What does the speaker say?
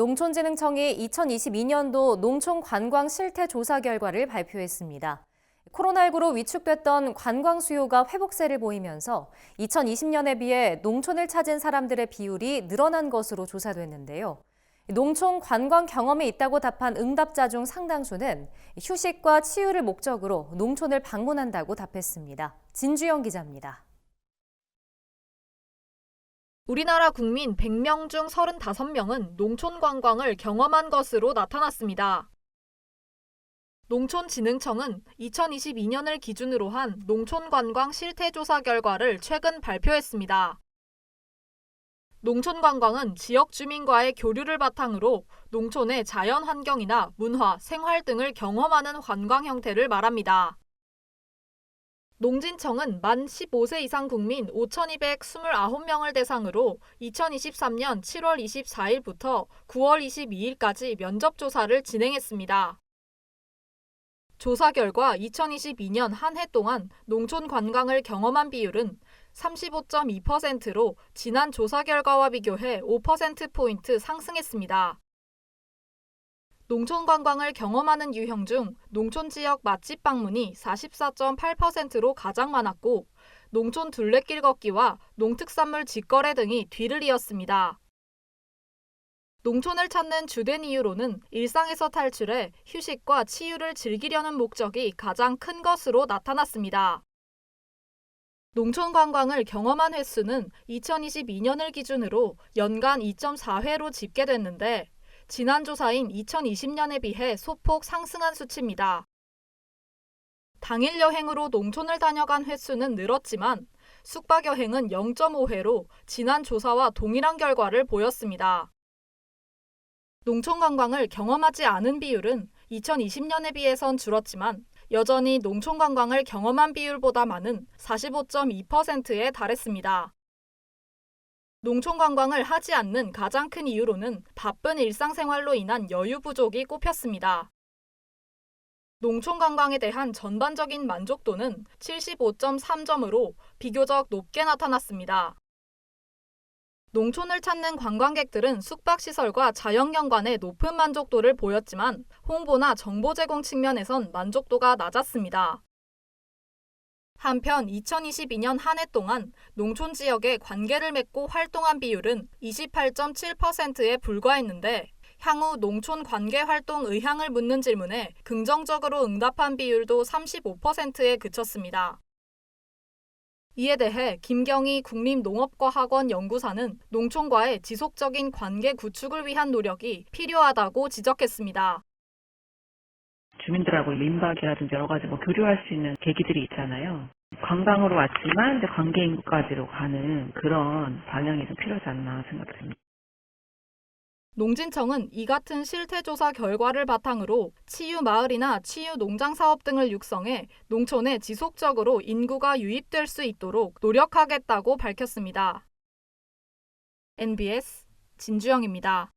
농촌진흥청이 2022년도 농촌 관광 실태 조사 결과를 발표했습니다. 코로나19로 위축됐던 관광 수요가 회복세를 보이면서 2020년에 비해 농촌을 찾은 사람들의 비율이 늘어난 것으로 조사됐는데요. 농촌 관광 경험이 있다고 답한 응답자 중 상당수는 휴식과 치유를 목적으로 농촌을 방문한다고 답했습니다. 진주영 기자입니다. 우리나라 국민 100명 중 35명은 농촌 관광을 경험한 것으로 나타났습니다. 농촌진흥청은 2022년을 기준으로 한 농촌 관광 실태조사 결과를 최근 발표했습니다. 농촌 관광은 지역 주민과의 교류를 바탕으로 농촌의 자연 환경이나 문화, 생활 등을 경험하는 관광 형태를 말합니다. 농진청은 만 15세 이상 국민 5,229명을 대상으로 2023년 7월 24일부터 9월 22일까지 면접조사를 진행했습니다. 조사 결과 2022년 한 해 동안 농촌 관광을 경험한 비율은 35.2%로 지난 조사 결과와 비교해 5%포인트 상승했습니다. 농촌 관광을 경험하는 유형 중 농촌 지역 맛집 방문이 44.8%로 가장 많았고 농촌 둘레길 걷기와 농특산물 직거래 등이 뒤를 이었습니다. 농촌을 찾는 주된 이유로는 일상에서 탈출해 휴식과 치유를 즐기려는 목적이 가장 큰 것으로 나타났습니다. 농촌 관광을 경험한 횟수는 2022년을 기준으로 연간 2.4회로 집계됐는데 지난 조사인 2020년에 비해 소폭 상승한 수치입니다. 당일 여행으로 농촌을 다녀간 횟수는 늘었지만 숙박 여행은 0.5회로 지난 조사와 동일한 결과를 보였습니다. 농촌 관광을 경험하지 않은 비율은 2020년에 비해선 줄었지만 여전히 농촌 관광을 경험한 비율보다 많은 45.2%에 달했습니다. 농촌 관광을 하지 않는 가장 큰 이유로는 바쁜 일상생활로 인한 여유 부족이 꼽혔습니다. 농촌 관광에 대한 전반적인 만족도는 75.3점으로 비교적 높게 나타났습니다. 농촌을 찾는 관광객들은 숙박시설과 자연경관에 높은 만족도를 보였지만 홍보나 정보 제공 측면에선 만족도가 낮았습니다. 한편 2022년 한 해 동안 농촌 지역에 관계를 맺고 활동한 비율은 28.7%에 불과했는데 향후 농촌 관계 활동 의향을 묻는 질문에 긍정적으로 응답한 비율도 35%에 그쳤습니다. 이에 대해 김경희 국립농업과학원 연구사는 농촌과의 지속적인 관계 구축을 위한 노력이 필요하다고 지적했습니다. 주민들하고 민박이라든지 여러 가지 교류할 수 있는 계기들이 있잖아요. 관광으로 왔지만 이제 관계 인구까지로 가는 그런 방향이 좀 필요하지 않나 생각됩니다. 농진청은 이 같은 실태조사 결과를 바탕으로 치유마을이나 치유농장 사업 등을 육성해 농촌에 지속적으로 인구가 유입될 수 있도록 노력하겠다고 밝혔습니다. NBS 진주영입니다.